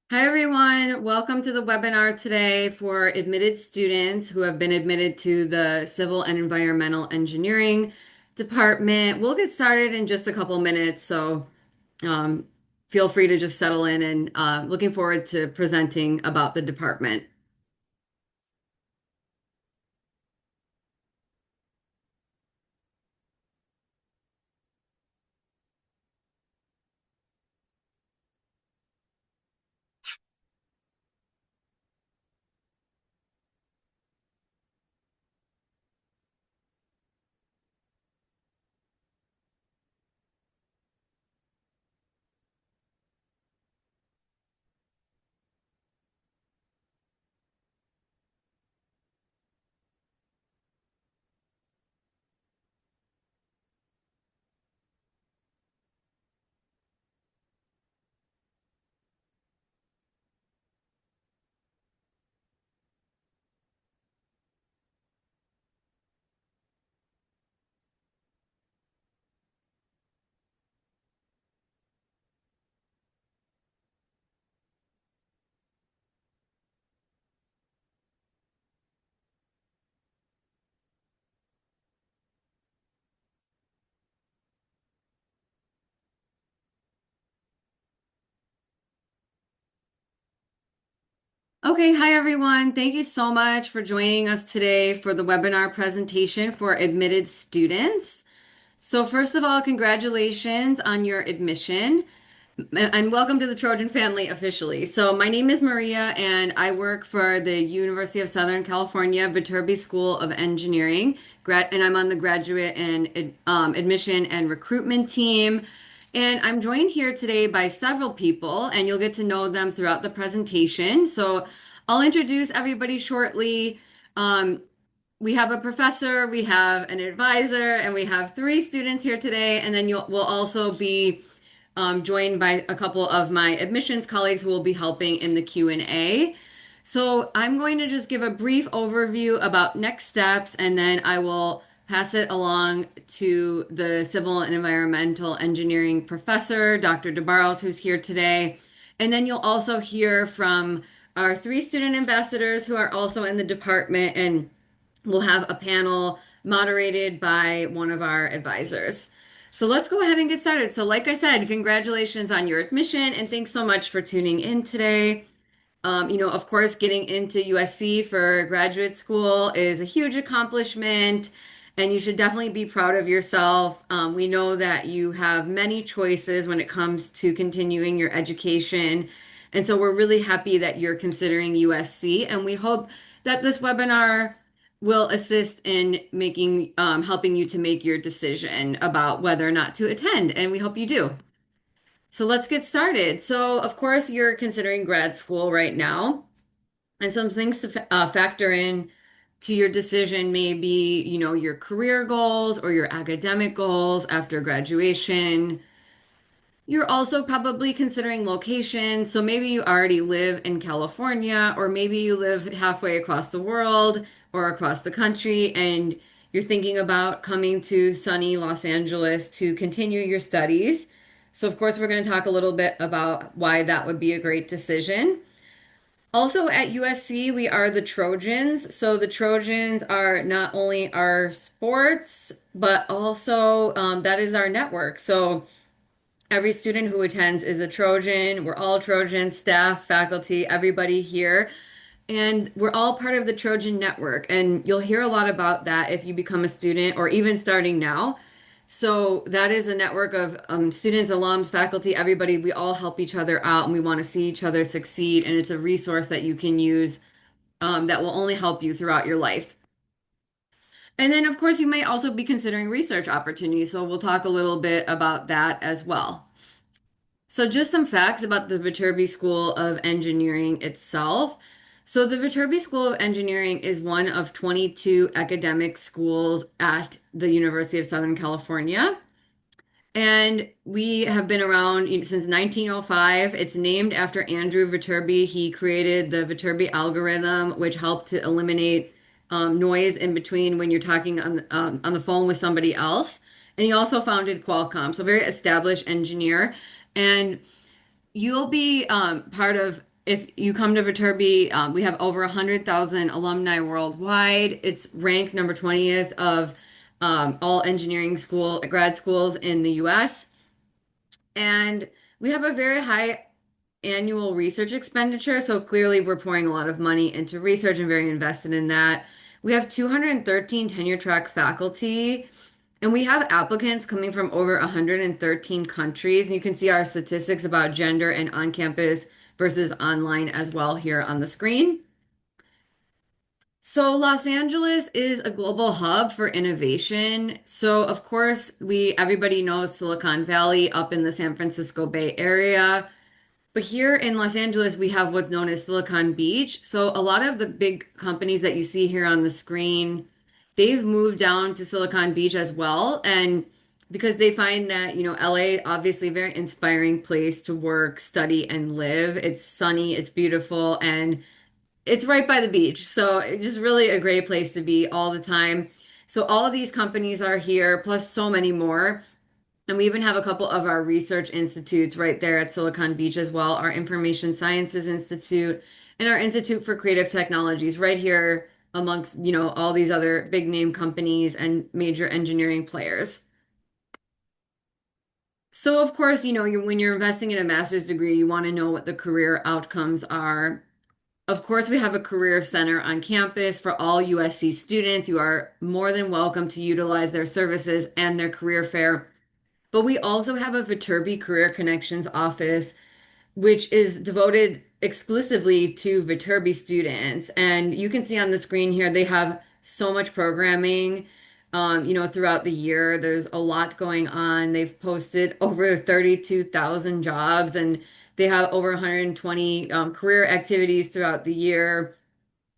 Hi, everyone. Welcome to the webinar today for admitted students who have been admitted to the Civil and Environmental Engineering department. We'll get started in just a couple minutes, so um, feel free to just settle in and looking forward to presenting about the department. Okay, hi everyone. Thank you so much for joining us today for the webinar presentation for admitted students. So first of all, congratulations on your admission. And welcome to the Trojan family officially. So my name is Maria and I work for the University of Southern California Viterbi School of Engineering, and I'm on the graduate and admission and recruitment team. And I'm joined here today by several people, and you'll get to know them throughout the presentation. So I'll introduce everybody shortly. Um, we have a professor, we have an advisor, and we have three students here today. And then we'll also be joined by a couple of my admissions colleagues who will be helping in the Q&A. So I'm going to just give a brief overview about next steps, and then I will pass it along to the Civil and Environmental Engineering professor, Dr. DeBarros, who's here today. And then you'll also hear from our three student ambassadors who are also in the department, and we'll have a panel moderated by one of our advisors. So let's go ahead and get started. So, like I said, congratulations on your admission and thanks so much for tuning in today. Of course, getting into USC for graduate school is a huge accomplishment, and you should definitely be proud of yourself. We know that you have many choices when it comes to continuing your education, and so we're really happy that you're considering USC, and we hope that this webinar will assist in helping you to make your decision about whether or not to attend, and we hope you do. So let's get started. So, of course, you're considering grad school right now. And some things to factor in to your decision may be, your career goals or your academic goals after graduation. You're also probably considering location. So maybe you already live in California, or maybe you live halfway across the world or across the country, and you're thinking about coming to sunny Los Angeles to continue your studies. So, of course, we're going to talk a little bit about why that would be a great decision. Also at USC, we are the Trojans. So the Trojans are not only our sports, but also that is our network. So every student who attends is a Trojan. We're all Trojans, staff, faculty, everybody here. And we're all part of the Trojan Network. And you'll hear a lot about that if you become a student or even starting now. So that is a network of students, alums, faculty, everybody. We all help each other out and we want to see each other succeed. And it's a resource that you can use that will only help you throughout your life. And then, of course, you may also be considering research opportunities. So we'll talk a little bit about that as well. So, just some facts about the Viterbi School of Engineering itself. So, the Viterbi School of Engineering is one of 22 academic schools at the University of Southern California. And we have been around since 1905. It's named after Andrew Viterbi. He created the Viterbi algorithm, which helped to eliminate noise in between when you're talking on the phone with somebody else. And he also founded Qualcomm, so very established engineer. And you'll be part of if you come to Viterbi, we have over 100,000 alumni worldwide. It's ranked number 20th of all engineering school grad schools in the US. And we have a very high annual research expenditure. So clearly, we're pouring a lot of money into research and very invested in that. We have 213 tenure track faculty, and we have applicants coming from over 113 countries. And you can see our statistics about gender and on campus versus online as well here on the screen. So Los Angeles is a global hub for innovation. So of course, we everybody knows Silicon Valley up in the San Francisco Bay Area. But here in Los Angeles, we have what's known as Silicon Beach. So a lot of the big companies that you see here on the screen, they've moved down to Silicon Beach as well. And because they find that, LA obviously a very inspiring place to work, study, and live. It's sunny, it's beautiful, and it's right by the beach. So it's just really a great place to be all the time. So all of these companies are here, plus so many more. And we even have a couple of our research institutes right there at Silicon Beach as well, our Information Sciences Institute and our Institute for Creative Technologies right here amongst, all these other big name companies and major engineering players. So of course, when you're investing in a master's degree, you want to know what the career outcomes are. Of course, we have a career center on campus for all USC students. You are more than welcome to utilize their services and their career fair. But we also have a Viterbi Career Connections office, which is devoted exclusively to Viterbi students. And you can see on the screen here, they have so much programming, throughout the year. There's a lot going on. They've posted over 32,000 jobs and they have over 120 career activities throughout the year.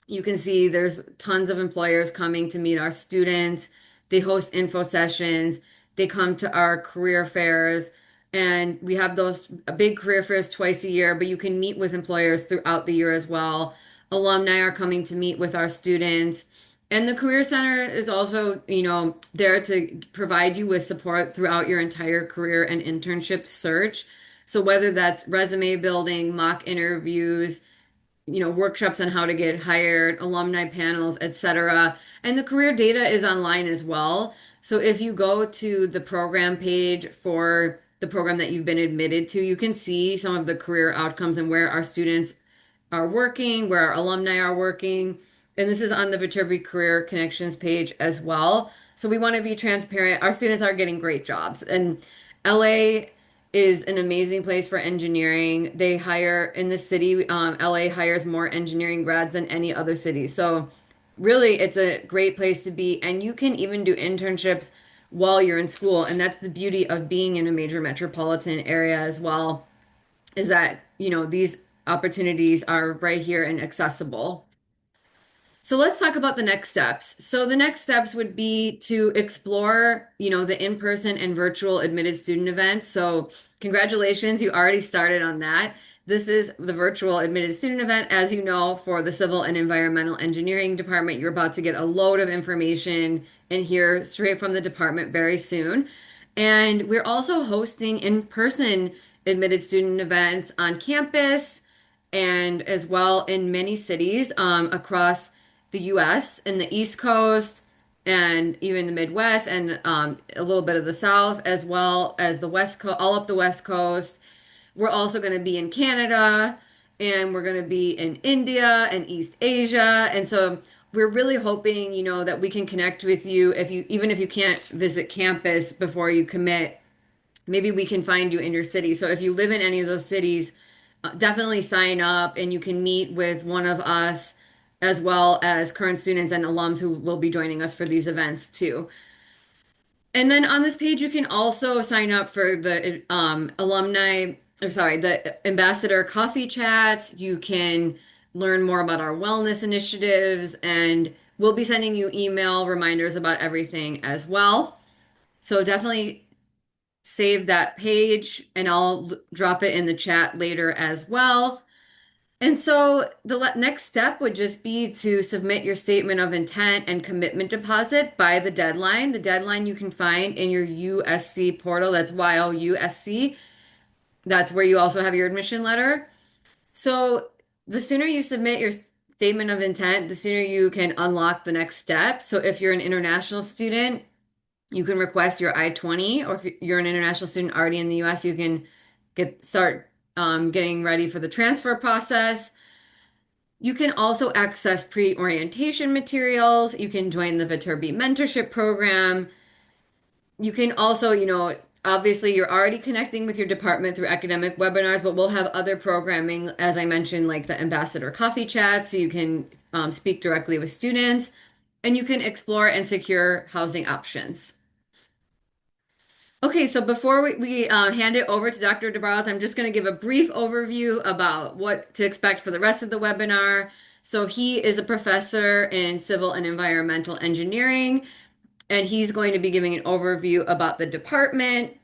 You can see there's tons of employers coming to meet our students. They host info sessions. They come to our career fairs. And we have those big career fairs twice a year, but you can meet with employers throughout the year as well. Alumni are coming to meet with our students. And the Career Center is also, there to provide you with support throughout your entire career and internship search. So whether that's resume building, mock interviews, workshops on how to get hired, alumni panels, etc. And the career data is online as well. So if you go to the program page for the program that you've been admitted to, you can see some of the career outcomes and where our students are working, where our alumni are working. And this is on the Viterbi Career Connections page as well. So we want to be transparent. Our students are getting great jobs. And LA is an amazing place for engineering. They hire in the city, LA hires more engineering grads than any other city. So really, it's a great place to be. And you can even do internships while you're in school. And that's the beauty of being in a major metropolitan area as well, is that, these opportunities are right here and accessible. So let's talk about the next steps. So the next steps would be to explore, the in-person and virtual admitted student events. So congratulations, you already started on that. This is the virtual admitted student event, as you know, for the Civil and Environmental Engineering Department. You're about to get a load of information in here straight from the department very soon. And we're also hosting in-person admitted student events on campus and as well in many cities across the US and the East Coast and even the Midwest and a little bit of the South as well as the West Coast, all up the West Coast. We're also going to be in Canada and we're going to be in India and East Asia. And so we're really hoping, that we can connect with you even if you can't visit campus before you commit, maybe we can find you in your city. So if you live in any of those cities, definitely sign up and you can meet with one of us as well as current students and alums who will be joining us for these events too. And then on this page, you can also sign up for the the ambassador coffee chats. You can learn more about our wellness initiatives, and we'll be sending you email reminders about everything as well. So definitely save that page, and I'll drop it in the chat later as well. And so the next step would just be to submit your statement of intent and commitment deposit by the deadline. The deadline you can find in your USC portal. That's YOUSC. That's where you also have your admission letter. So The sooner you submit your statement of intent, the sooner you can unlock the next step. So if you're an international student, you can request your I-20, or if you're an international student already in the US, you can start getting ready for the transfer process. You can also access pre-orientation materials. You can join the Viterbi mentorship program. You can also, obviously you're already connecting with your department through academic webinars, but we'll have other programming, as I mentioned, like the ambassador coffee chat, so you can speak directly with students, and you can explore and secure housing options. Okay, so before we hand it over to Dr. DeBarros, I'm just going to give a brief overview about what to expect for the rest of the webinar. So he is a professor in civil and environmental engineering, and he's going to be giving an overview about the department,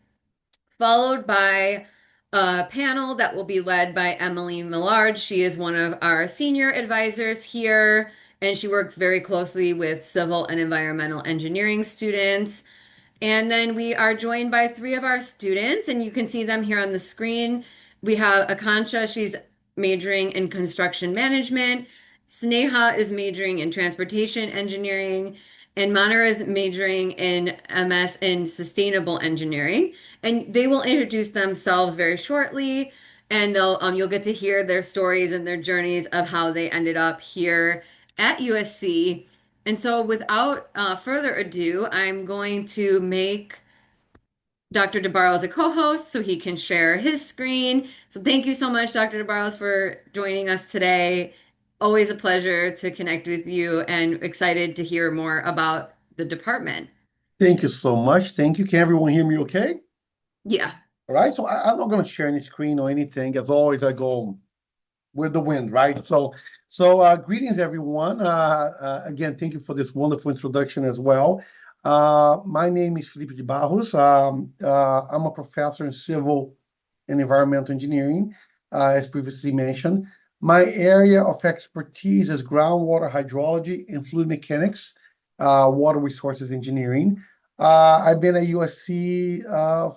followed by a panel that will be led by Emily Millard. She is one of our senior advisors here, and she works very closely with civil and environmental engineering students. And then we are joined by three of our students, and you can see them here on the screen. We have Akansha, she's majoring in construction management. Sneha is majoring in transportation engineering, and Manor is majoring in MS in sustainable engineering. And they will introduce themselves very shortly, and you'll get to hear their stories and their journeys of how they ended up here at USC. And so, without further ado, I'm going to make Dr. DeBarros a co-host so he can share his screen. So, thank you so much, Dr. DeBarros, for joining us today. Always a pleasure to connect with you and excited to hear more about the department. Thank you so much. Thank you. Can everyone hear me okay? Yeah. All right. So I'm not going to share any screen or anything. As always, I go with the wind, right? So greetings, everyone. Again, thank you for this wonderful introduction as well. My name is Felipe de Barros. I'm a professor in civil and environmental engineering, as previously mentioned. My area of expertise is groundwater hydrology and fluid mechanics, water resources engineering. I've been at USC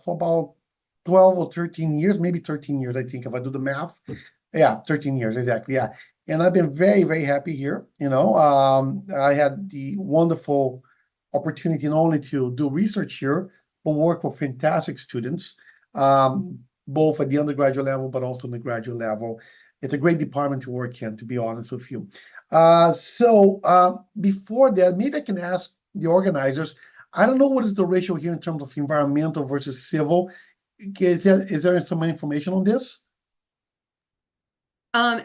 for about 12 or 13 years, maybe 13 years, I think, if I do the math. Yeah, 13 years, exactly. Yeah. And I've been very, very happy here. I had the wonderful opportunity not only to do research here, but work with fantastic students, both at the undergraduate level, but also in the graduate level. It's a great department to work in, to be honest with you. Before that, maybe I can ask the organizers. I don't know what is the ratio here in terms of environmental versus civil. Is there some information on this?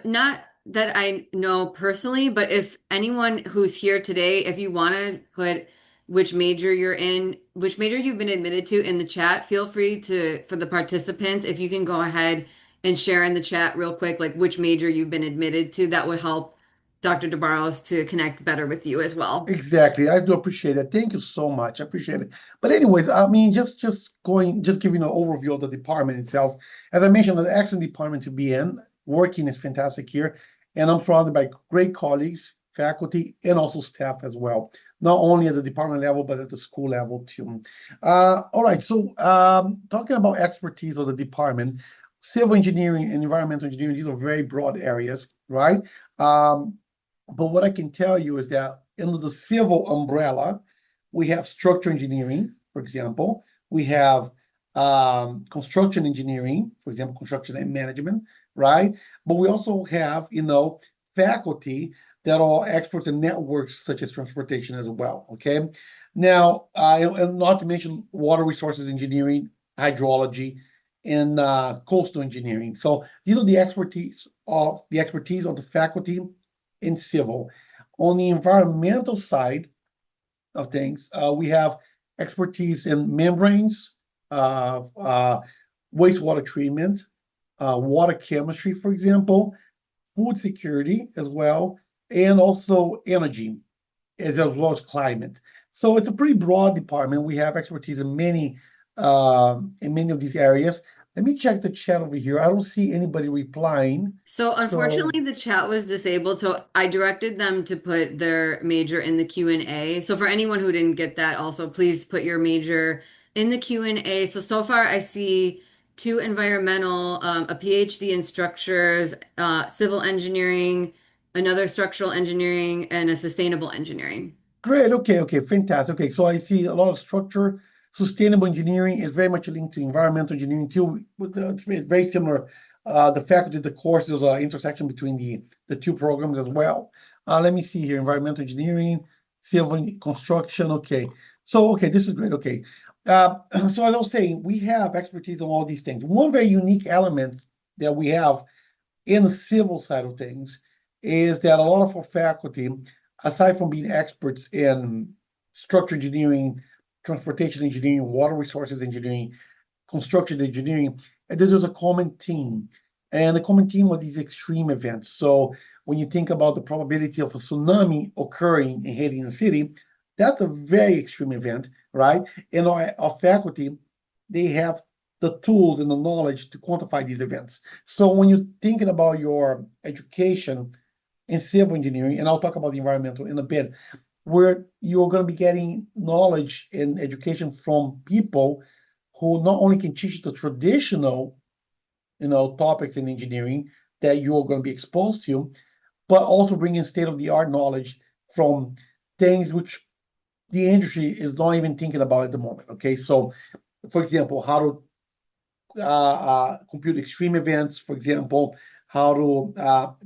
Not that I know personally, but if anyone who's here today, if you want to put which major you're in, which major you've been admitted to in the chat, feel free to, for the participants, if you can go ahead and share in the chat real quick, like which major you've been admitted to, that would help Dr. DeBarros to connect better with you as well. Exactly. I do appreciate it. Thank you so much. I appreciate it. But anyways, I mean, just giving an overview of the department itself. As I mentioned, an excellent department to be in. Working is fantastic here, and I'm surrounded by great colleagues, faculty, and also staff as well. Not only at the department level, but at the school level too. All right. So, talking about expertise of the department, civil engineering and environmental engineering, these are very broad areas, right? Um, but what I can tell you is that under the civil umbrella, we have structural engineering, for example. We have construction engineering, for example, construction and management, right? But we also have, faculty that are experts in networks such as transportation as well. Okay. Now, and not to mention water resources engineering, hydrology, and coastal engineering. So these are the expertise of the faculty in civil. On the environmental side of things, we have expertise in membranes, wastewater treatment, water chemistry, for example, food security as well, and also energy, as well as climate. So it's a pretty broad department. We have expertise in many of these areas. Let me check the chat over here. I don't see anybody replying. So So unfortunately, the chat was disabled, so I directed them to put their major in the Q&A. So for anyone who didn't get that, also please put your major in the Q&A. So far I see two environmental, a PhD in structures, civil engineering, another structural engineering, and a sustainable engineering. Great. Okay. Okay. Fantastic. Okay. So I see a lot of structure. Sustainable engineering is very much linked to environmental engineering too. It's very similar. The faculty, the courses, intersection between the two programs as well. Let me see here. Environmental engineering, civil construction. Okay. So, okay, this is great. Okay. So as I was saying, we have expertise on all these things. One very unique element that we have in the civil side of things is that a lot of our faculty, aside from being experts in structural engineering, transportation engineering, water resources engineering, construction engineering, and there's a common theme. And the common theme are these extreme events. So when you think about the probability of a tsunami occurring and hitting a city, that's a very extreme event, right? And our faculty, they have the tools and the knowledge to quantify these events. So when you're thinking about your education in civil engineering, and I'll talk about the environmental in a bit, where you're going to be getting knowledge and education from people who not only can teach the traditional, topics in engineering that you're going to be exposed to, but also bring in state-of-the-art knowledge from things which the industry is not even thinking about at the moment. Okay, so for example, how to compute extreme events, for example, how to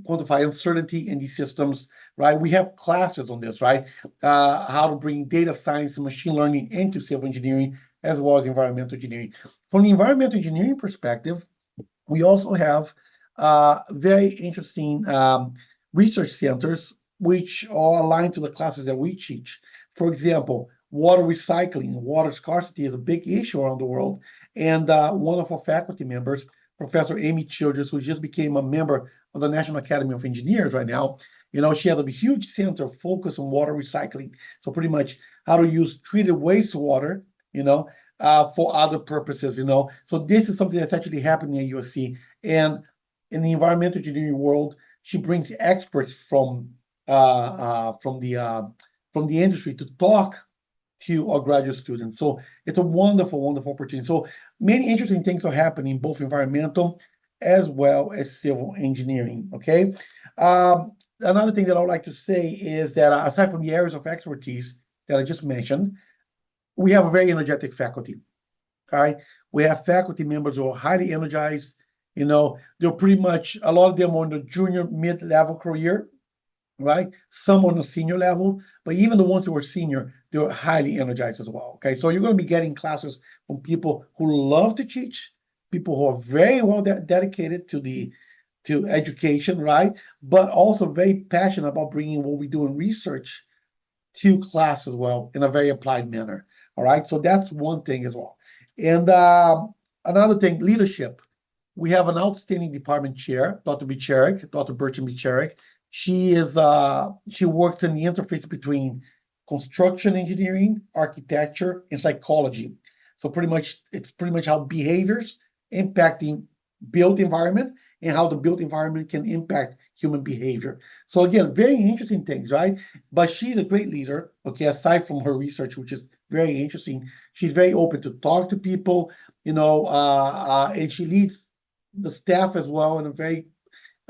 quantify uncertainty in these systems, right? We have classes on this, right? How to bring data science and machine learning into civil engineering as well as environmental engineering. From the environmental engineering perspective, we also have very interesting research centers which are aligned to the classes that we teach. For example, water recycling, water scarcity is a big issue around the world. And one of our faculty members, Professor Amy Childress, who just became a member of the National Academy of Engineers right now, she has a huge center focused on water recycling. So pretty much how to use treated wastewater, for other purposes, So this is something that's actually happening at USC. And in the environmental engineering world, she brings experts from the industry to talk to our graduate students. So it's a wonderful, wonderful opportunity. So many interesting things are happening, both environmental as well as civil engineering. Okay. Another thing that I would like to say is that aside from the areas of expertise that I just mentioned, we have a very energetic faculty. Right? We have faculty members who are highly energized. They're pretty much, a lot of them are on the junior mid-level career, right? Some on the senior level, but even the ones who are senior, they're highly energized as well. Okay, so you're going to be getting classes from people who love to teach, people who are very well dedicated to education, right? But also very passionate about bringing what we do in research to class as well in a very applied manner. All right, so that's one thing as well. And another thing, leadership. We have an outstanding department chair, Dr. Bicharik, Dr. Bertrand Bicharik. She works in the interface between construction engineering, architecture, and psychology. So it's pretty much how behaviors impacting built environment and how the built environment can impact human behavior. So again, very interesting things, right? But she's a great leader, okay, aside from her research, which is very interesting. She's very open to talk to people, and she leads the staff as well in a very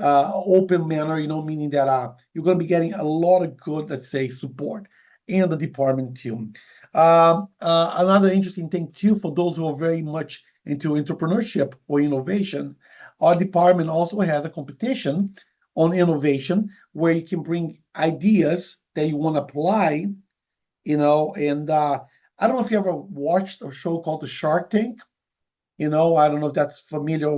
open manner, meaning that you're going to be getting a lot of good, let's say, support in the department too. Another interesting thing too, for those who are very much into entrepreneurship or innovation, our department also has a competition on innovation where you can bring ideas that you want to apply, and I don't know if you ever watched a show called The Shark Tank. I don't know if that's familiar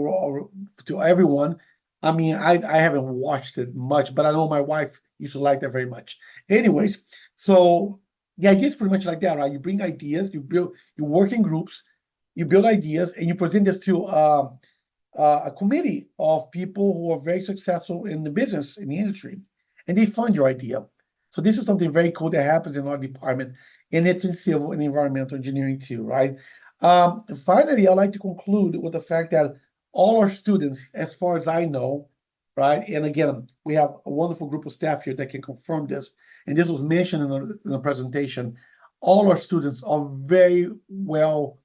to everyone. I mean, I haven't watched it much, but I know my wife used to like that very much. Anyways, so the idea is pretty much like that, right? You bring ideas, you work in groups, you build ideas, and you present this to a committee of people who are very successful in the business, in the industry, and they fund your idea. So this is something very cool that happens in our department, and it's in civil and environmental engineering too, right? Finally, I'd like to conclude with the fact that all our students, as far as I know, right? And again, we have a wonderful group of staff here that can confirm this. And this was mentioned in the presentation. All our students are very well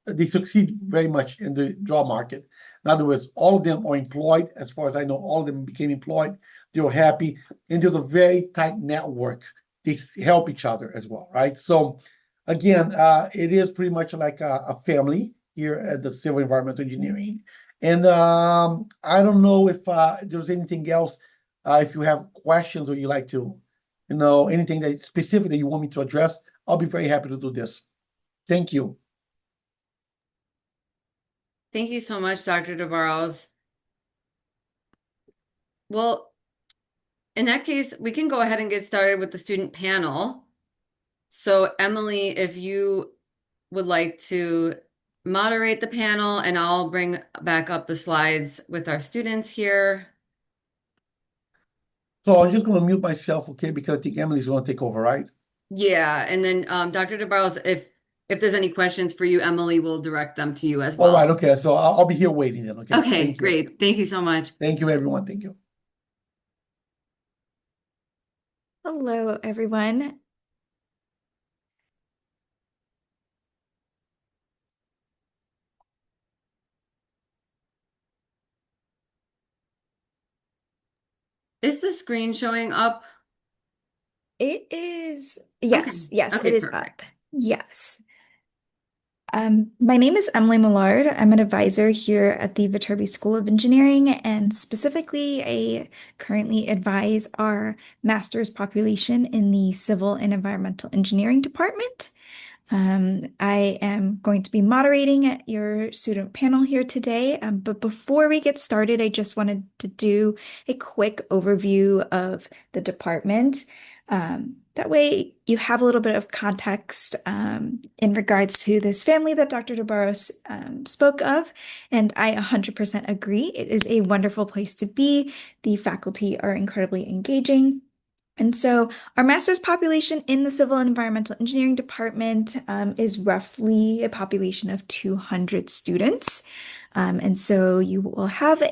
they succeed very much in the job market. In other words, all of them are employed. As far as I know, all of them became employed. They were happy, and there's a very tight network. They help each other as well, right? So, again, it is pretty much like a family here at the Civil Environmental Engineering. And I don't know if there's anything else. If you have questions or you like to, anything that specific that you want me to address, I'll be very happy to do this. Thank you. Thank you so much, Dr. DeBarros. Well, in that case, we can go ahead and get started with the student panel. So, Emily, if you would like to moderate the panel, and I'll bring back up the slides with our students here. So I'm just going to mute myself, okay? Because I think Emily's going to take over, right? Yeah, and then Dr. DeBarros, if there's any questions for you, Emily will direct them to you as All right, well. okay. So I'll be here waiting then, okay? Okay, Thank you. great. Thank you so much. Thank you, everyone. Thank you. Hello, everyone. Is the screen showing up? It is, Okay. yes, Okay, it is perfect. up. Yes. My name is Emily Millard. I'm an advisor here at the Viterbi School of Engineering, and specifically, I currently advise our master's population in the Civil and Environmental Engineering department. I am going to be moderating your student panel here today. But before we get started, I just wanted to do a quick overview of the department. That way you have a little bit of context in regards to this family that Dr. DeBarros spoke of. And I 100% agree. It is a wonderful place to be. The faculty are incredibly engaging. And so our master's population in the Civil and Environmental Engineering department is roughly a population of 200 students. And so you will have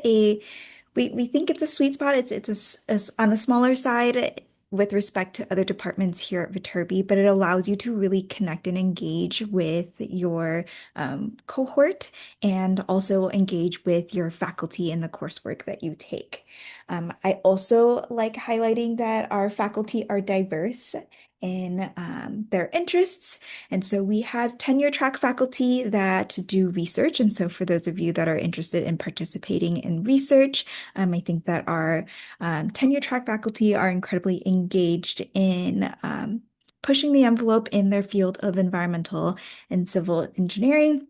we think it's a sweet spot. It's on the smaller side with respect to other departments here at Viterbi, but it allows you to really connect and engage with your cohort and also engage with your faculty in the coursework that you take. I also like highlighting that our faculty are diverse in their interests. And so we have tenure track faculty that do research. And so for those of you that are interested in participating in research, I think that our tenure track faculty are incredibly engaged in pushing the envelope in their field of environmental and civil engineering.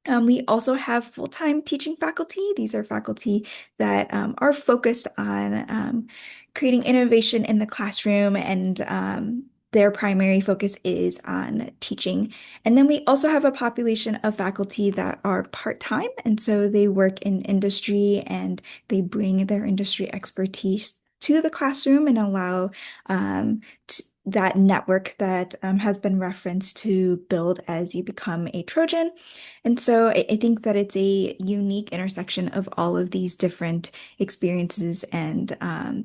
We also have full-time teaching faculty. These are faculty that are focused on creating innovation in the classroom, and their primary focus is on teaching. And then we also have a population of faculty that are part-time, and so they work in industry and they bring their industry expertise to the classroom and allow that network that has been referenced to build as you become a Trojan. And so I think that it's a unique intersection of all of these different experiences and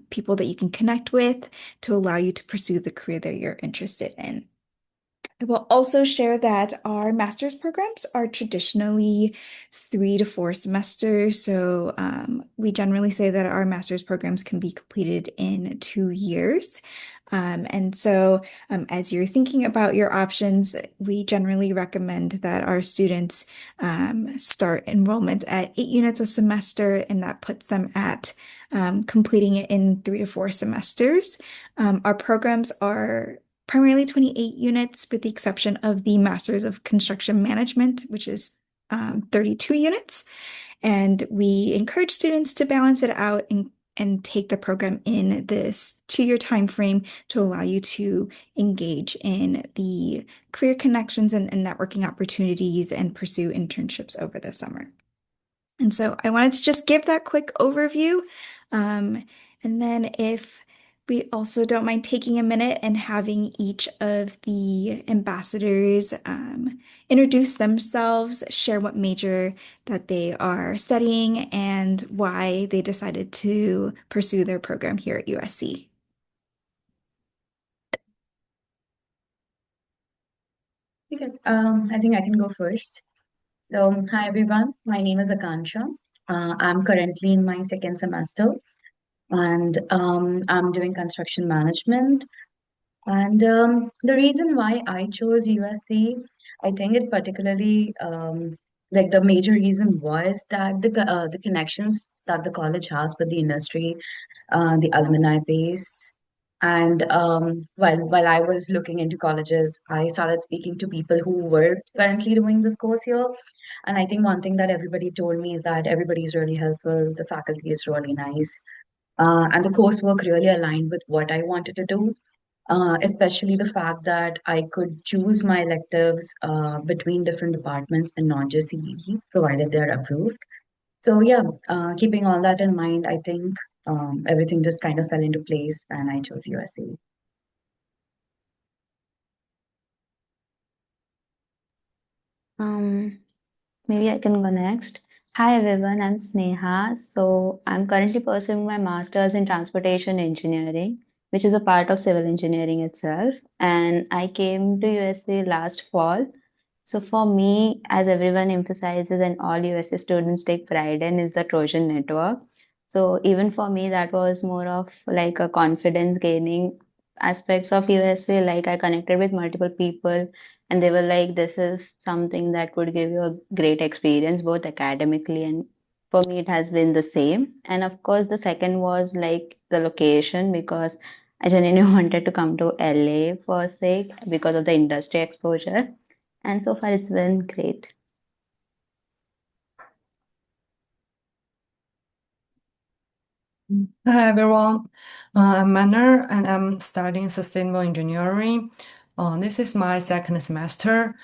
people that you can connect with to allow you to pursue the career that you're interested in. I will also share that our master's programs are traditionally 3 to 4 semesters. So we generally say that our master's programs can be completed in 2 years. And so as you're thinking about your options, we generally recommend that our students start enrollment at 8 units a semester, and that puts them at completing it in 3 to 4 semesters. Our programs are primarily 28 units, with the exception of the Masters of Construction Management, which is 32 units. And we encourage students to balance it out and take the program in this 2 year time frame to allow you to engage in the career connections and networking opportunities and pursue internships over the summer. And so I wanted to just give that quick overview. And then if we also don't mind taking a minute and having each of the ambassadors introduce themselves, share what major that they are studying, and why they decided to pursue their program here at USC. Okay. I think I can go first. Hi everyone, my name is Akansha. I'm currently in my second semester and I'm doing construction management. And the reason why I chose USC, I think it particularly like the major reason was that the connections that the college has with the industry, the alumni base. And while I was looking into colleges, I started speaking to people who were currently doing this course here. And I think one thing that everybody told me is that everybody is really helpful, the faculty is really nice, and the coursework really aligned with what I wanted to do. Especially the fact that I could choose my electives between different departments and not just CEE, provided they're approved. So yeah, keeping all that in mind, I think everything just kind of fell into place, and I chose USC. Um, Maybe I can go next. Hi everyone, I'm Sneha. So I'm currently pursuing my master's in transportation engineering, which is a part of civil engineering itself. And I came to USA last fall. So for me, as everyone emphasizes and all USA students take pride in, is the Trojan network. So even for me, that was more of like a confidence gaining aspects of USA. Like I connected with multiple people and they were like, this is something that would give you a great experience, both academically and for me, it has been the same. And of course, the second was like the location because I genuinely wanted to come to LA for sake because of the industry exposure. And so far, it's been great. Hi everyone, I'm Manner and I'm studying sustainable engineering. This is my second semester,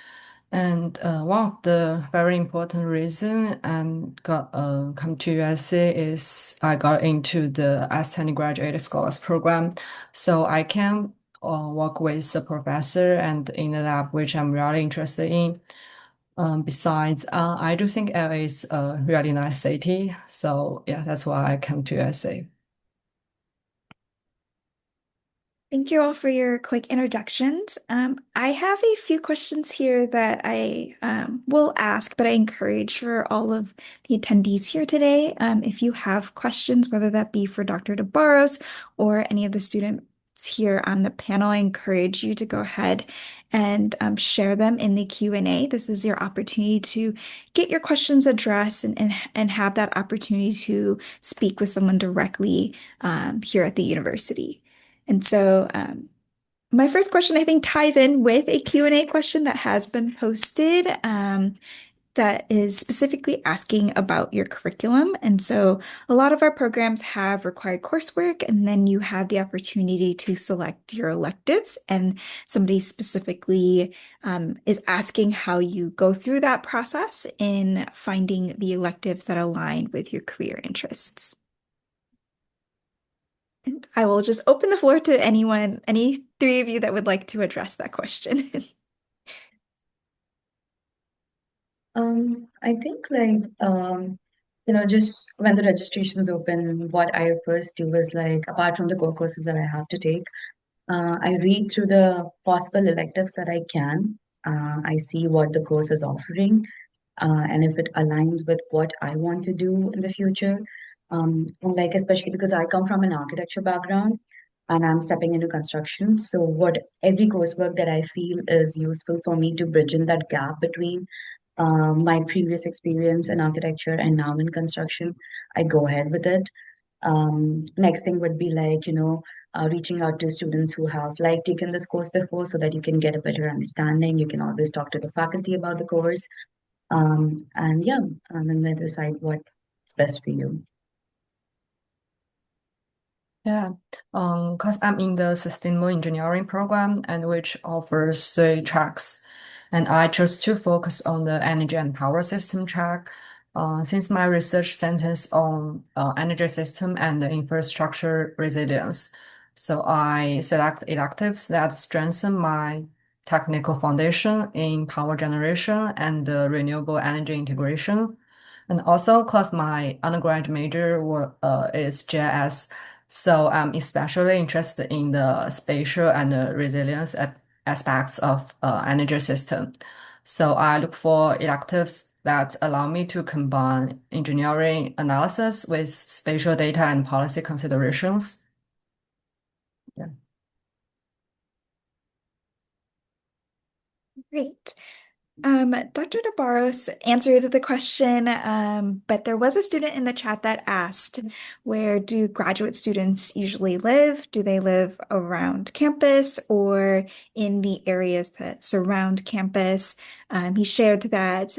and one of the very important reason and got come to USA is I got into the S10 Graduate Scholars Program, so I can work with a professor and in the lab, which I'm really interested in. Besides, I do think LA is a really nice city, so yeah, that's why I came to USA. Thank you all for your quick introductions. I have a few questions here that I will ask, but I encourage for all of the attendees here today, if you have questions, whether that be for Dr. DeBarros or any of the students here on the panel, I encourage you to go ahead and share them in the Q&A. This is your opportunity to get your questions addressed and have that opportunity to speak with someone directly here at the university. And so my first question, I think, ties in with a Q&A question that has been posted that is specifically asking about your curriculum. And so a lot of our programs have required coursework, and then you have the opportunity to select your electives. And somebody specifically is asking how you go through that process in finding the electives that align with your career interests. And I will just open the floor to anyone, any three of you that would like to address that question. I think just when the registration's open, what I first do is like, apart from the core courses that I have to take, I read through the possible electives that I can. I see what the course is offering, and if it aligns with what I want to do in the future. And like especially because I come from an architecture background and I'm stepping into construction. So what every coursework that I feel is useful for me to bridge in that gap between my previous experience in architecture and now in construction, I go ahead with it. Next thing would be like, reaching out to students who have like taken this course before so that you can get a better understanding. You can always talk to the faculty about the course. And yeah, and then they decide what's best for you. Yeah, because I'm in the sustainable engineering program and which offers 3 tracks, and I chose to focus on the energy and power system track. Since my research centers on energy system and infrastructure resilience, so I select electives that strengthen my technical foundation in power generation and renewable energy integration. And also, because my undergrad major is JS, so I'm especially interested in the spatial and the resilience aspects of energy system. So I look for electives that allow me to combine engineering analysis with spatial data and policy considerations. Yeah. Great. Dr. DeBarros answered the question, but there was a student in the chat that asked, where do graduate students usually live? Do they live around campus or in the areas that surround campus? He shared that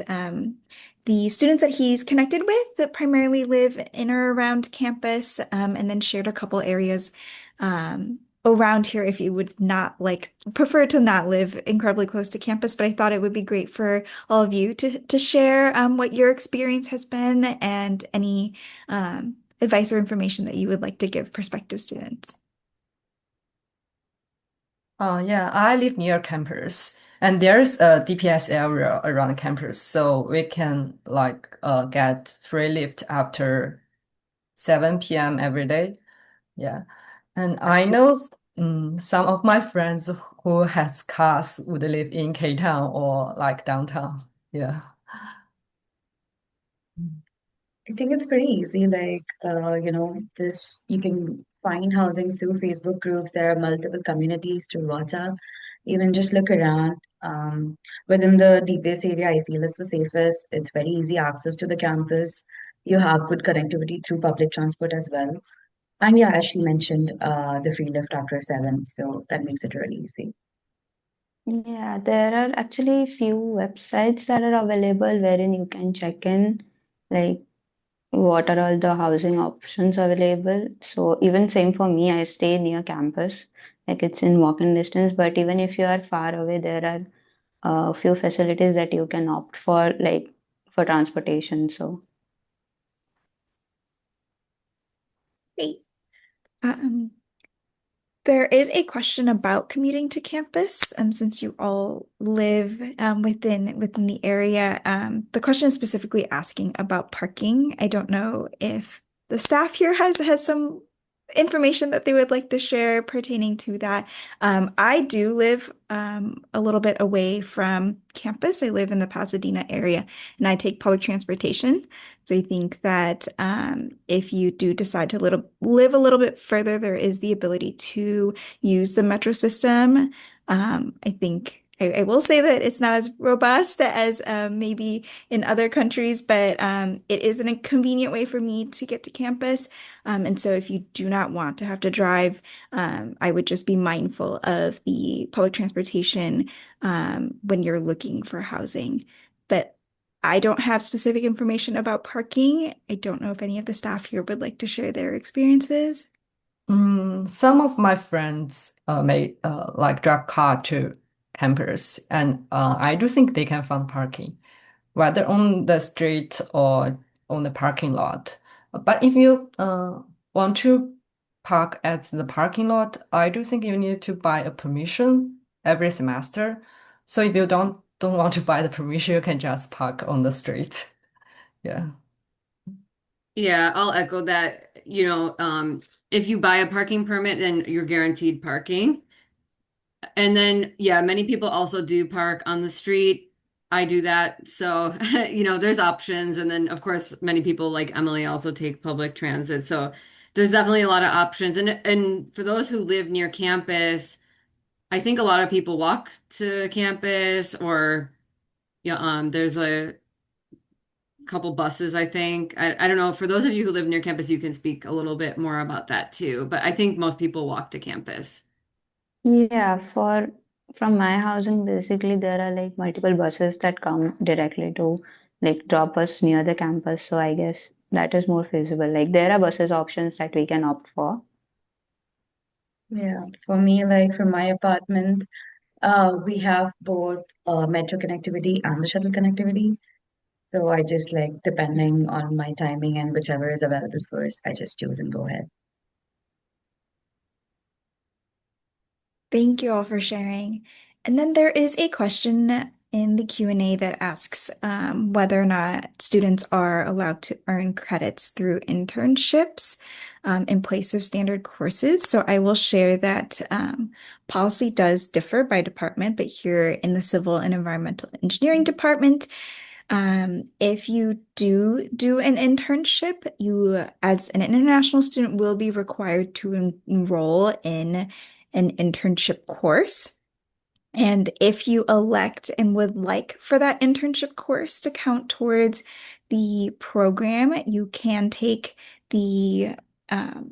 the students that he's connected with that primarily live in or around campus, and then shared a couple areas around here if you would not prefer to not live incredibly close to campus, but I thought it would be great for all of you to share what your experience has been and any advice or information that you would like to give prospective students. Yeah, I live near campus, and there's a DPS area around campus, so we can get free lift after 7 p.m. every day. Yeah, and I know some of my friends who has cars would live in K-Town or like downtown. Yeah. I think it's pretty easy. This you can find housing through Facebook groups. There are multiple communities through WhatsApp. Even just look around. Within the DPS area, I feel it's the safest. It's very easy access to the campus. You have good connectivity through public transport as well. And yeah, as she mentioned, the free lift after 7, so that makes it really easy. Yeah, there are actually few websites that are available wherein you can check in, like what are all the housing options available. So even same for me, I stay near campus, like it's in walking distance. But even if you are far away, there are a few facilities that you can opt for, like for transportation. So Great. Um, There is a question about commuting to campus, since you all live within the area. The question is specifically asking about parking. I don't know if the staff here has some information that they would like to share pertaining to that. I do live a little bit away from campus. I live in the Pasadena area, and I take public transportation. So I think that if you do decide to live a little bit further, there is the ability to use the metro system. I think I will say that it's not as robust as maybe in other countries, but it is a convenient way for me to get to campus. And so if you do not want to have to drive, I would just be mindful of the public transportation when you're looking for housing. But I don't have specific information about parking. I don't know if any of the staff here would like to share their experiences. Some of my friends may drive car to campus, and I do think they can find parking, whether on the street or on the parking lot. But if you want to park at the parking lot, I do think you need to buy a permission every semester. So if you don't want to buy the permission, you can just park on the street. Yeah. Yeah, I'll echo that. If you buy a parking permit, then you're guaranteed parking. And then, yeah, many people also do park on the street. I do that. So, there's options. And then, of course, many people like Emily also take public transit. So there's definitely a lot of options. And for those who live near campus, I think a lot of people walk to campus or yeah, there's a couple buses, I think. I don't know. For those of you who live near campus, you can speak a little bit more about that too. But I think most people walk to campus. yeah, from my housing, basically there are like multiple buses that come directly to like drop us near the campus. So I guess that is more feasible. Like there are buses options that we can opt for. Yeah, for me, like from my apartment, we have both metro connectivity and the shuttle connectivity. So I just like, depending on my timing and whichever is available first, I just choose and go ahead. Thank you all for sharing. And then there is a question in the Q&A that asks whether or not students are allowed to earn credits through internships in place of standard courses. So I will share that policy does differ by department, but here in the Civil and Environmental Engineering department, If you do an internship, you, as an international student, will be required to enroll in an internship course. And if you elect and would like for that internship course to count towards the program, you can take the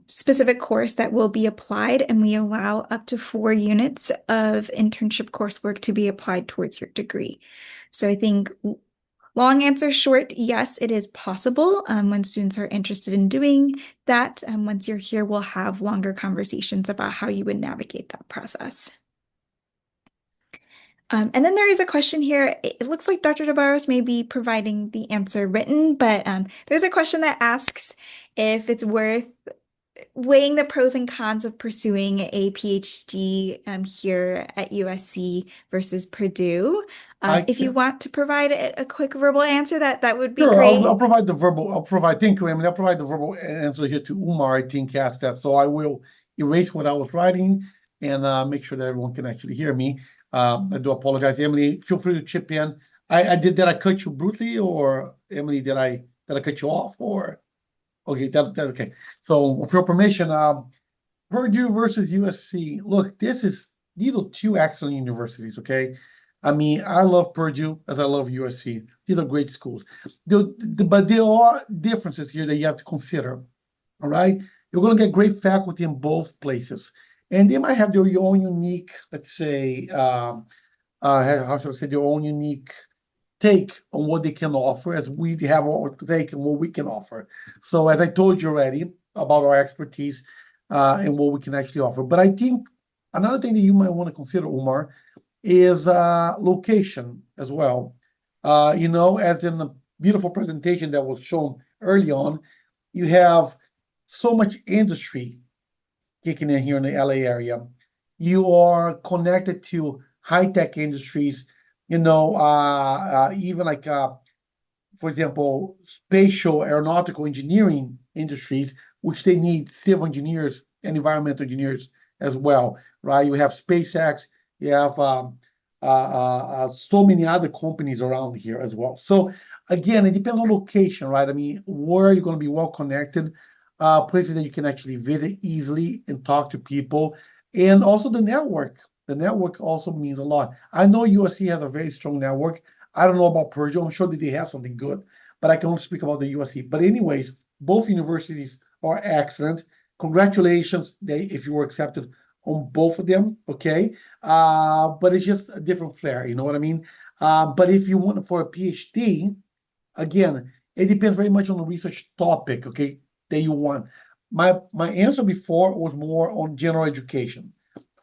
specific course that will be applied, and we allow up to 4 units of internship coursework to be applied towards your degree. So I think long answer short, yes, it is possible when students are interested in doing that. Once you're here, we'll have longer conversations about how you would navigate that process. And then there is a question here. It looks like Dr. DeBarros may be providing the answer written, but there's a question that asks if it's worth weighing the pros and cons of pursuing a PhD here at USC versus Purdue. If you want to provide a quick verbal answer, that would be Sure, great. I'll provide the verbal. Thank you, Emily. I'll provide the verbal answer here to Umar. I think asked that, so I will erase what I was writing and make sure that everyone can actually hear me. I do apologize, Emily. Feel free to chip in. Did I cut you brutally, or Emily, did I cut you off, or okay? That's okay. So, with your permission, Purdue versus USC. Look, these are two excellent universities. Okay, I mean, I love Purdue as I love USC. These are great schools. But there are differences here that you have to consider. All right, you're going to get great faculty in both places, and they might have their own unique, let's say, how should I say, their own unique take on what they can offer, as we have our take on what we can offer. So, as I told you already about our expertise and what we can actually offer. But I think another thing that you might want to consider, Umar, is location as well. As in the beautiful presentation that was shown early on, you have so much industry kicking in here in the LA area. You are connected to high-tech industries, even like, for example, spatial aeronautical engineering industries, which they need civil engineers and environmental engineers as well, right? You have SpaceX, you have so many other companies around here as well. So again, it depends on location, right? I mean, where you're going to be well connected, places that you can actually visit easily and talk to people, and also the network. The network also means a lot. I know USC has a very strong network. I don't know about Purdue. I'm sure that they have something good, but I can only speak about the USC. But anyways, both universities are excellent. Congratulations if you were accepted on both of them, okay? But it's just a different flair, you know what I mean? But if you want for a PhD, again, it depends very much on the research topic, okay, that you want. My answer before was more on general education.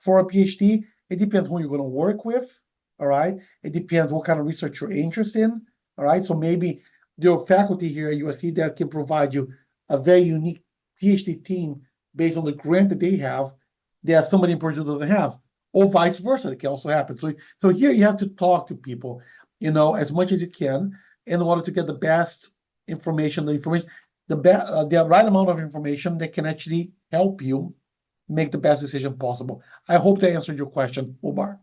For a PhD, it depends who you're going to work with, all right? It depends what kind of research you're interested in, all right? So maybe there are faculty here at USC that can provide you a very unique PhD team based on the grant that they have that somebody in Purdue doesn't have, or vice versa. It can also happen. So here you have to talk to people, as much as you can in order to get the best information, the right amount of information that can actually help you make the best decision possible. I hope that answered your question, Omar.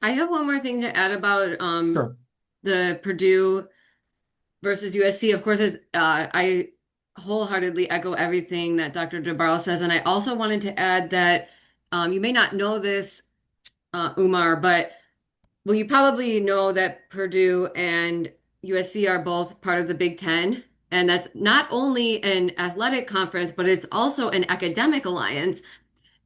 I have one more thing to add about Sure. the Purdue versus USC. Of course, I wholeheartedly echo everything that Dr. DeBarros says, and I also wanted to add that you may not know this, Umar, but well, you probably know that Purdue and USC are both part of the Big Ten, and that's not only an athletic conference, but it's also an academic alliance.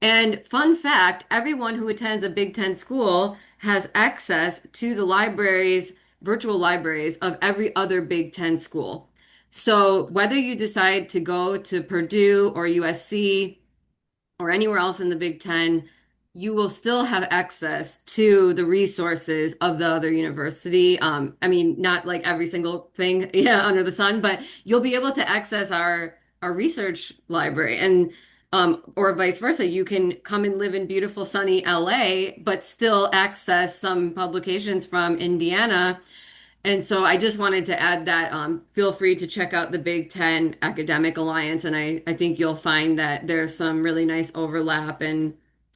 And fun fact, everyone who attends a Big Ten school has access to the libraries, virtual libraries of every other Big Ten school. So whether you decide to go to Purdue or USC or anywhere else in the Big Ten, you will still have access to the resources of the other university. I mean, not like every single thing, yeah, under the sun, but you'll be able to access our research library, and or vice versa. You can come and live in beautiful sunny LA, but still access some publications from Indiana. And so I just wanted to add that feel free to check out the Big Ten Academic Alliance, and I think you'll find that there's some really nice overlap and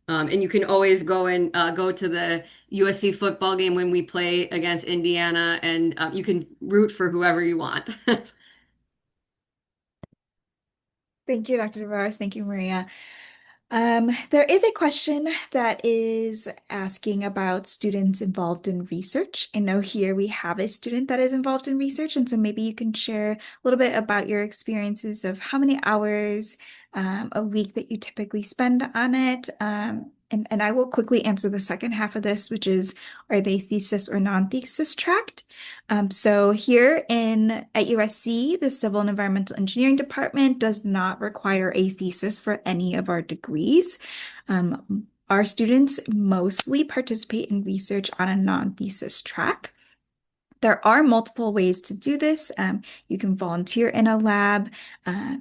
And you can always go to the USC football game when we play against Indiana, and you can root for whoever you want. Thank you, Dr. Tavares. Thank you, Maria. There is a question that is asking about students involved in research. I know here we have a student that is involved in research, and so maybe you can share a little bit about your experiences of how many hours a week that you typically spend on it. And I will quickly answer the second half of this, which is, are they thesis or non-thesis tracked? So here at USC, the Civil and Environmental Engineering Department does not require a thesis for any of our degrees. Our students mostly participate in research on a non-thesis track. There are multiple ways to do this. You can volunteer in a lab.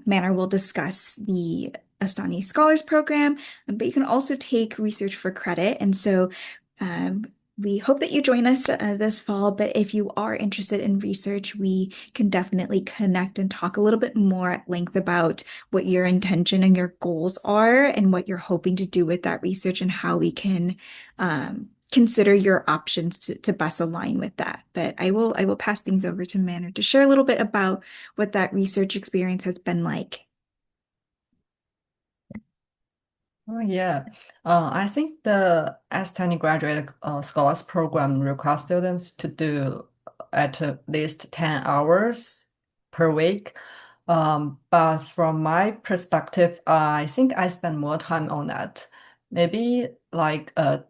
Manor will discuss the Astani Scholars Program, but you can also take research for credit. And so we hope that you join us this fall, but if you are interested in research, we can definitely connect and talk a little bit more at length about what your intention and your goals are and what you're hoping to do with that research and how we can consider your options to best align with that. But I will pass things over to Manor to share a little bit about what that research experience has been like. Oh, yeah. I think the Astani Graduate Scholars Program requires students to do at least 10 hours per week. But from my perspective, I think I spend more time on that. Maybe like between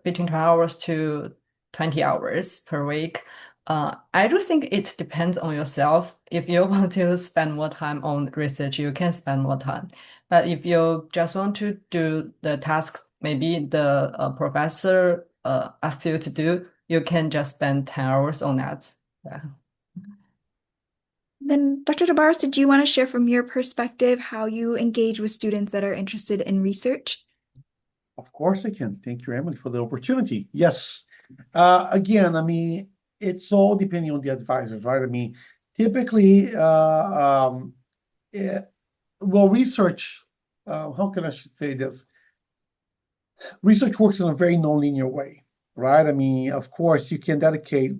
20 hours to 20 hours per week. I do think it depends on yourself. If you want to spend more time on research, you can spend more time. But if you just want to do the task, maybe the professor asks you to do, you can just spend 10 hours on that. Yeah. Then, Dr. Tavares, did you want to share from your perspective how you engage with students that are interested in research? Of course I can. Thank you, Emily, for the opportunity. Yes. Again, I mean, it's all depending on the advisors, right? I mean, typically, research, how can I say this? Research works in a very nonlinear way, right? I mean, of course, you can dedicate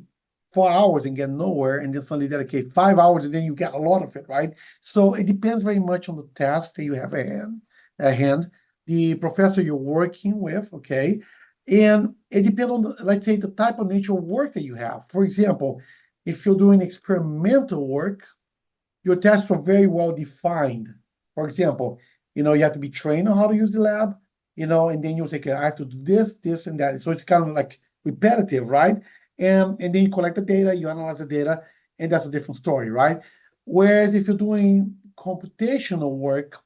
4 hours and get nowhere, and then suddenly dedicate 5 hours and then you get a lot of it, right? So it depends very much on the task that you have at hand, the professor you're working with, okay? And it depends on, let's say, the type of nature of work that you have. For example, if you're doing experimental work, your tasks are very well defined. For example, you have to be trained on how to use the lab, and then you'll say, okay, I have to do this, and that. So it's kind of like repetitive, right? And then you collect the data, you analyze the data, and that's a different story, right? Whereas if you're doing computational work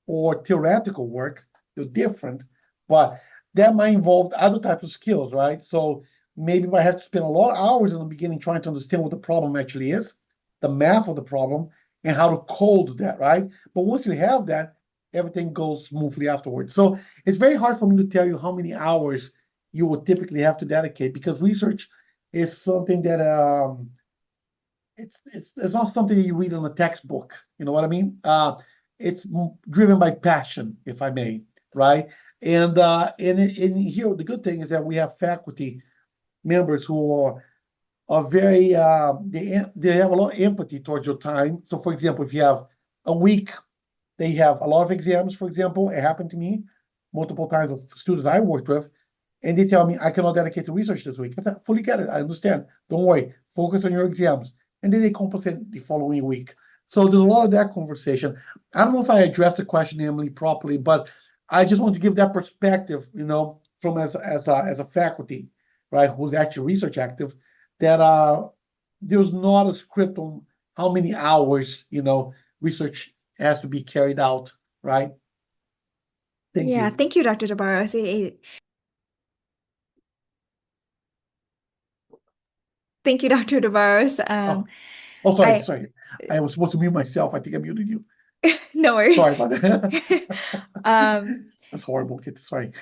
or theoretical work, you're different, but that might involve other types of skills, right? So maybe I have to spend a lot of hours in the beginning trying to understand what the problem actually is, the math of the problem, and how to code that, right? But once you have that, everything goes smoothly afterwards. So it's very hard for me to tell you how many hours you would typically have to dedicate, because research is something that it's not something that you read in a textbook. You know what I mean? It's driven by passion, if I may, right? And here the good thing is that we have faculty members who are very they have a lot of empathy towards your time. So for example, if you have a week, they have a lot of exams, for example. It happened to me multiple times with students I worked with, and they tell me, I cannot dedicate to research this week. I said, fully get it. I understand. Don't worry. Focus on your exams. And then they compensate the following week. So there's a lot of that conversation. I don't know if I addressed the question, Emily, properly, but I just want to give that perspective, from as a faculty, right, who's actually research active, that there's not a script on how many hours, research has to be carried out, right? Thank you. Thank you, Dr. Tavares. Thank you, Dr. Tavares. Sorry. I was supposed to mute myself. I think I muted you. No worries. Sorry about that. That's horrible, kid. Sorry.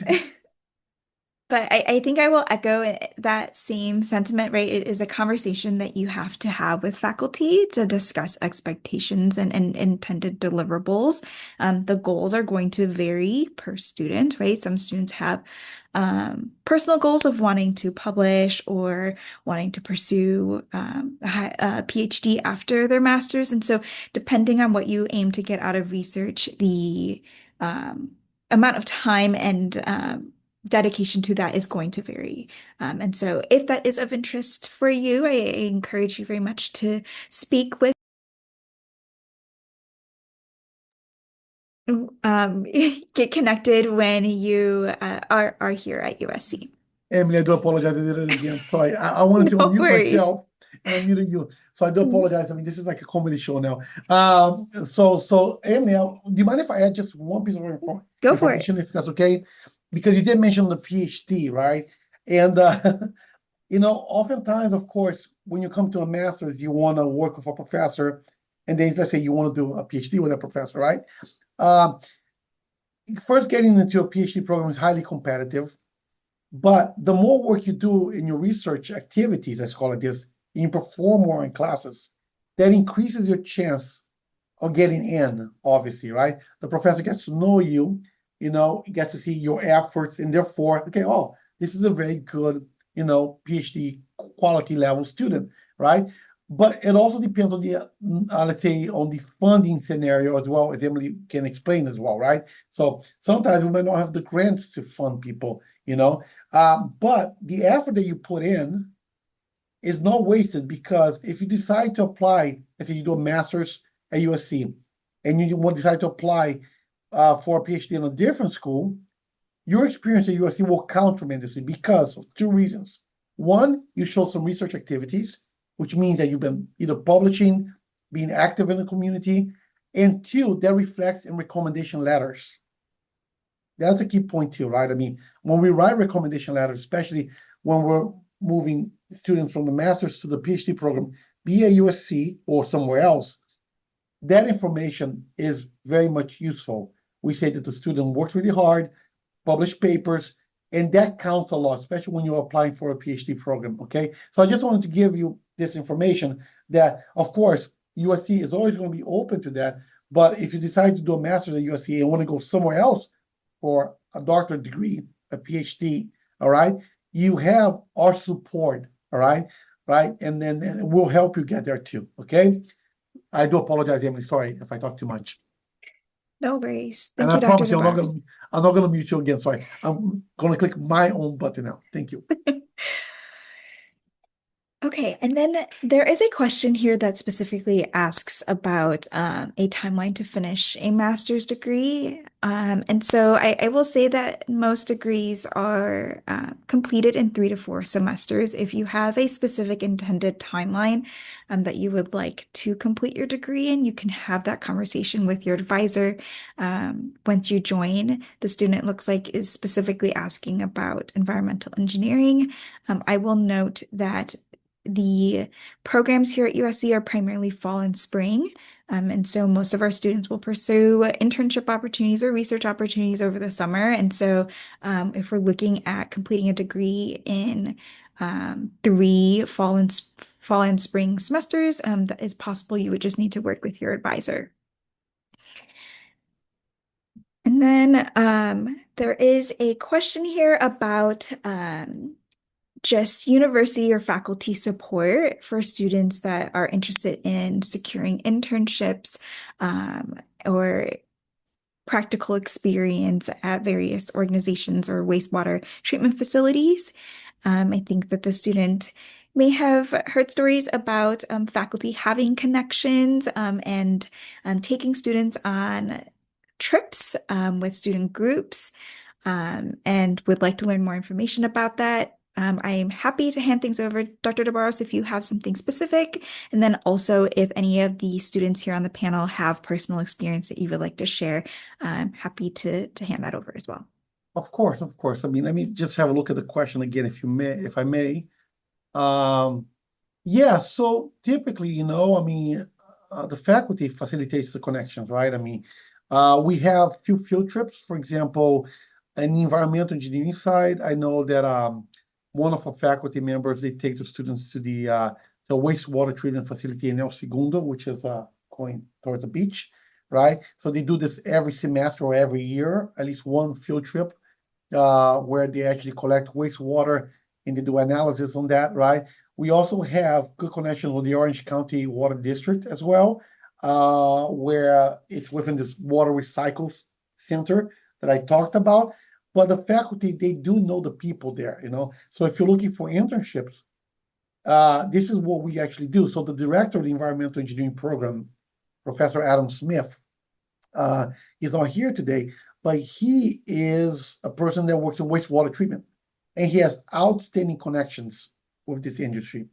But I think I will echo that same sentiment, right? It is a conversation that you have to have with faculty to discuss expectations and intended deliverables. The goals are going to vary per student, right? Some students have personal goals of wanting to publish or wanting to pursue a PhD after their master's. And so, depending on what you aim to get out of research, the amount of time and dedication to that is going to vary. And so, if that is of interest for you, I encourage you very much to speak with, get connected when you are here at USC. Emily, I do apologize. I did it again. Sorry, I wanted to No unmute worries. myself and I muted you. So I do apologize. I mean, this is like a comedy show now. So Emily, do you mind if I add just one piece of Go for it. information, if that's okay? Because you did mention the PhD, right? And oftentimes, of course, when you come to a master's, you want to work with a professor, and then let's say you want to do a PhD with a professor, right? First, getting into a PhD program is highly competitive. But the more work you do in your research activities, let's call it this, and you perform more in classes, that increases your chance of getting in, obviously, right? The professor gets to know you, he gets to see your efforts, and therefore, okay, oh, this is a very good, PhD quality level student, right? But it also depends on the, let's say, on the funding scenario as well, as Emily can explain as well, right? So sometimes we might not have the grants to fund people, but the effort that you put in is not wasted, because if you decide to apply, let's say you do a master's at USC, and you want to decide to apply for a PhD in a different school, your experience at USC will count tremendously because of two reasons. One, you show some research activities, which means that you've been either publishing, being active in the community, and two, that reflects in recommendation letters. That's a key point too, right? I mean, when we write recommendation letters, especially when we're moving students from the master's to the PhD program, be at USC or somewhere else, that information is very much useful. We say that the student worked really hard, published papers, and that counts a lot, especially when you're applying for a PhD program, okay? So I just wanted to give you this information that, of course, USC is always going to be open to that, but if you decide to do a master's at USC and want to go somewhere else for a doctorate degree, a PhD, all right, you have our support, all right, and then we'll help you get there too, okay? I do apologize, Emily. Sorry if I talk too much. No worries. And Thank I you, Dr. promise you, DeBarros. I'm not gonna mute you again. Sorry, I'm gonna click my own button now. Thank you. Okay, and then there is a question here that specifically asks about a timeline to finish a master's degree. And so I will say that most degrees are completed in 3 to 4 semesters. If you have a specific intended timeline that you would like to complete your degree in, you can have that conversation with your advisor. Once you join, the student looks like is specifically asking about environmental engineering. I will note that the programs here at USC are primarily fall and spring. And so most of our students will pursue internship opportunities or research opportunities over the summer. And so if we're looking at completing a degree in 3 fall and spring semesters, that is possible. You would just need to work with your advisor. And then there is a question here about just university or faculty support for students that are interested in securing internships or practical experience at various organizations or wastewater treatment facilities. I think that the student may have heard stories about faculty having connections and taking students on trips with student groups and would like to learn more information about that. I am happy to hand things over, Dr. DeBarros, if you have something specific, and then also if any of the students here on the panel have personal experience that you would like to share, I'm happy to hand that over as well. Of course. I mean, let me just have a look at the question again, if I may. Yeah, so typically, I mean, the faculty facilitates the connections, right? I mean, we have few field trips, for example, in the environmental engineering side, I know that one of our faculty members, they take the students to the wastewater treatment facility in El Segundo, which is going towards the beach, right? So they do this every semester or every year, at least one field trip, where they actually collect wastewater and they do analysis on that, right? We also have good connection with the Orange County Water District as well, where it's within this water recycles center that I talked about. But the faculty, they do know the people there, So if you're looking for internships, this is what we actually do. So the director of the environmental engineering program, Professor Adam Smith, he's not here today, but he is a person that works in wastewater treatment, and he has outstanding connections with this industry.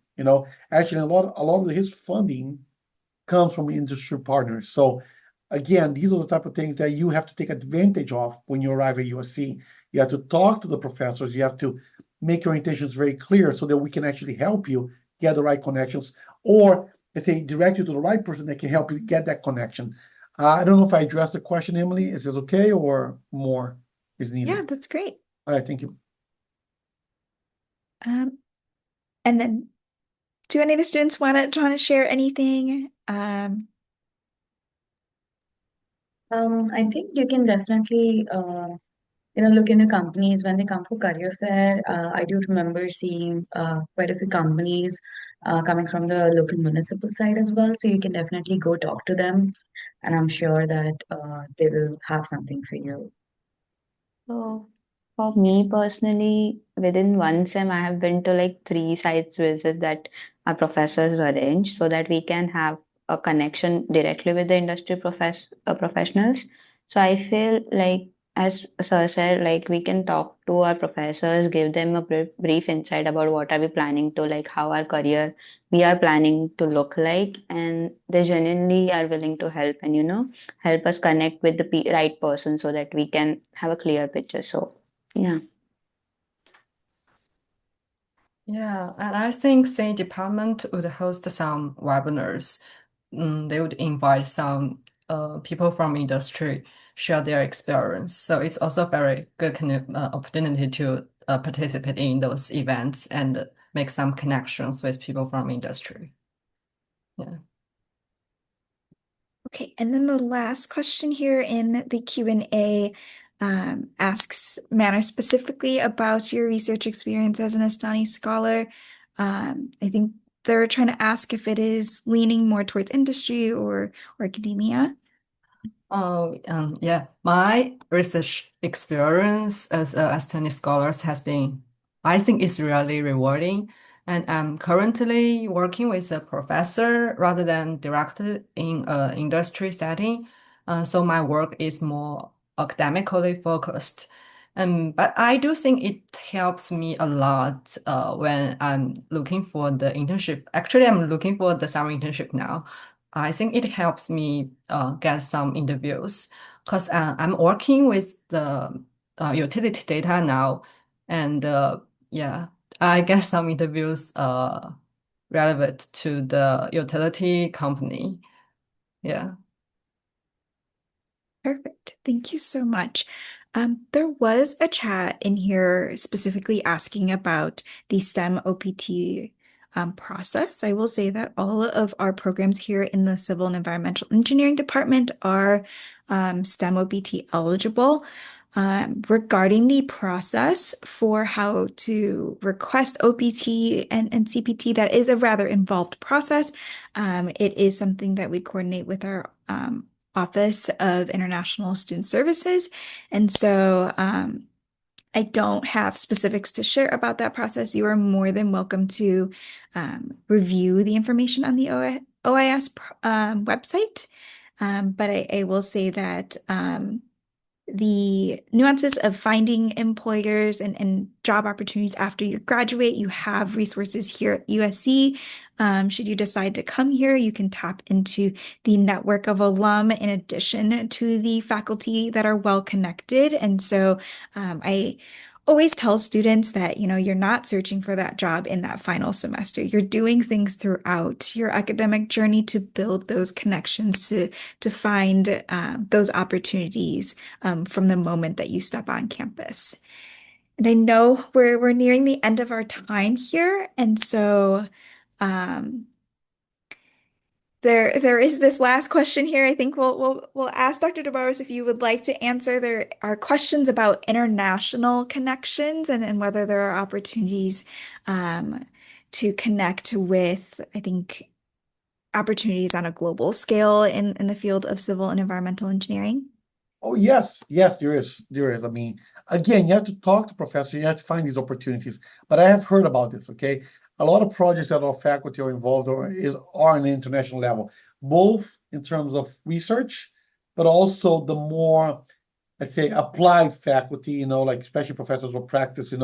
Actually, a lot of his funding comes from industry partners. So again, these are the type of things that you have to take advantage of when you arrive at USC. You have to talk to the professors. You have to make your intentions very clear so that we can actually help you get the right connections, or let's say direct you to the right person that can help you get that connection. I don't know if I addressed the question, Emily. Is it okay or more is needed? Yeah, that's great. All right, thank you. And then, do any of the students want to share anything? I think you can definitely, look into companies when they come for career fair. I do remember seeing quite a few companies coming from the local municipal side as well. So you can definitely go talk to them, and I'm sure that they will have something for you. So for me personally, within one sem, I have been to like 3 sites visit that our professors arrange so that we can have a connection directly with the industry professionals. So I feel like, as Sir said, like we can talk to our professors, give them a brief insight about what are we planning to, like how our career we are planning to look like, and they genuinely are willing to help and help us connect with the right person so that we can have a clear picture. So, yeah. Yeah, and I think same department would host some webinars. They would invite some people from industry share their experience. So it's also a very good opportunity to participate in those events and make some connections with people from industry. Yeah. Okay, and then the last question here in the Q&A asks Manor specifically about your research experience as an Estani scholar. I think they're trying to ask if it is leaning more towards industry or academia. Oh, yeah. My research experience as a Estonian scholar has been, I think it's really rewarding. And I'm currently working with a professor rather than directly in an industry setting. So my work is more academically focused. But I do think it helps me a lot when I'm looking for the internship. Actually, I'm looking for the summer internship now. I think it helps me get some interviews because I'm working with the utility data now, and yeah, I get some interviews relevant to the utility company. Yeah. Perfect. Thank you so much. There was a chat in here specifically asking about the STEM OPT process. I will say that all of our programs here in the Civil and Environmental Engineering Department are STEM OPT eligible. Regarding the process for how to request OPT and CPT, that is a rather involved process. It is something that we coordinate with our Office of International Student Services. And so I don't have specifics to share about that process. You are more than welcome to review the information on the OIS website. But I will say that the nuances of finding employers and job opportunities after you graduate, you have resources here at USC. Should you decide to come here, you can tap into the network of alum in addition to the faculty that are well connected. And so I always tell students that, you're not searching for that job in that final semester. You're doing things throughout your academic journey to build those connections, to find those opportunities from the moment that you step on campus. And I know we're nearing the end of our time here, and so um, there is this last question here. I think we'll ask Dr. DeBarros if you would like to answer. There are questions about international connections and whether there are opportunities um, to connect with, I think, opportunities on a global scale in the field of civil and environmental engineering. Oh, yes, yes, there is. There is. I mean, again, you have to talk to professors, you have to find these opportunities. But I have heard about this, okay? A lot of projects that our faculty are involved or are on an international level, both in terms of research, but also the more, let's say, applied faculty, like especially professors of practice,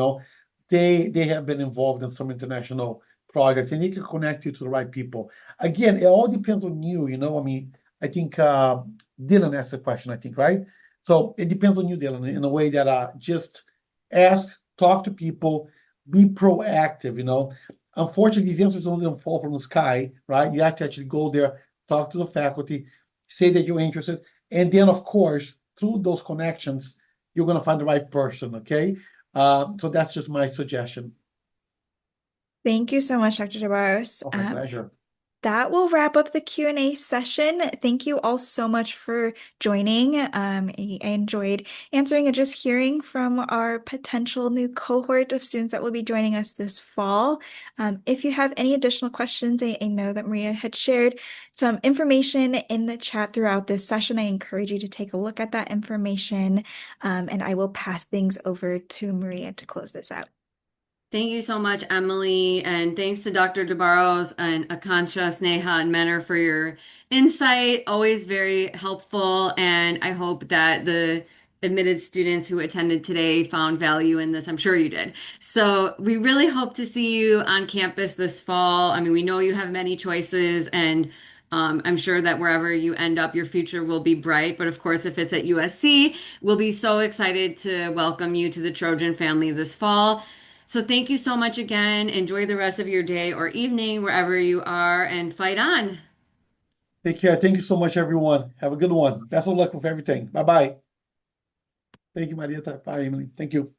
they have been involved in some international projects and they can connect you to the right people. Again, it all depends on you, I mean, I think Dylan asked a question, I think, right? So it depends on you, Dylan, in a way that just ask, talk to people, be proactive, Unfortunately, these answers don't fall from the sky, right? You have to actually go there, talk to the faculty, say that you're interested, and then, of course, through those connections, you're going to find the right person, okay? So that's just my suggestion. Thank you so much, Dr. DeBarros. Oh, my pleasure. That will wrap up the Q&A session. Thank you all so much for joining. I enjoyed answering and just hearing from our potential new cohort of students that will be joining us this fall. If you have any additional questions, I know that Maria had shared some information in the chat throughout this session. I encourage you to take a look at that information, and I will pass things over to Maria to close this out. Thank you so much, Emily, and thanks to Dr. DeBarros and Akansha, Sneha, and Menor for your insight. Always very helpful, and I hope that the admitted students who attended today found value in this. I'm sure you did. So we really hope to see you on campus this fall. I mean, we know you have many choices, and I'm sure that wherever you end up, your future will be bright. But of course, if it's at USC, we'll be so excited to welcome you to the Trojan family this fall. So thank you so much again. Enjoy the rest of your day or evening wherever you are and fight on. Take care. Thank you so much, everyone. Have a good one. Best of luck with everything. Bye-bye. Thank you, Marietta. Bye, Emily. Thank you.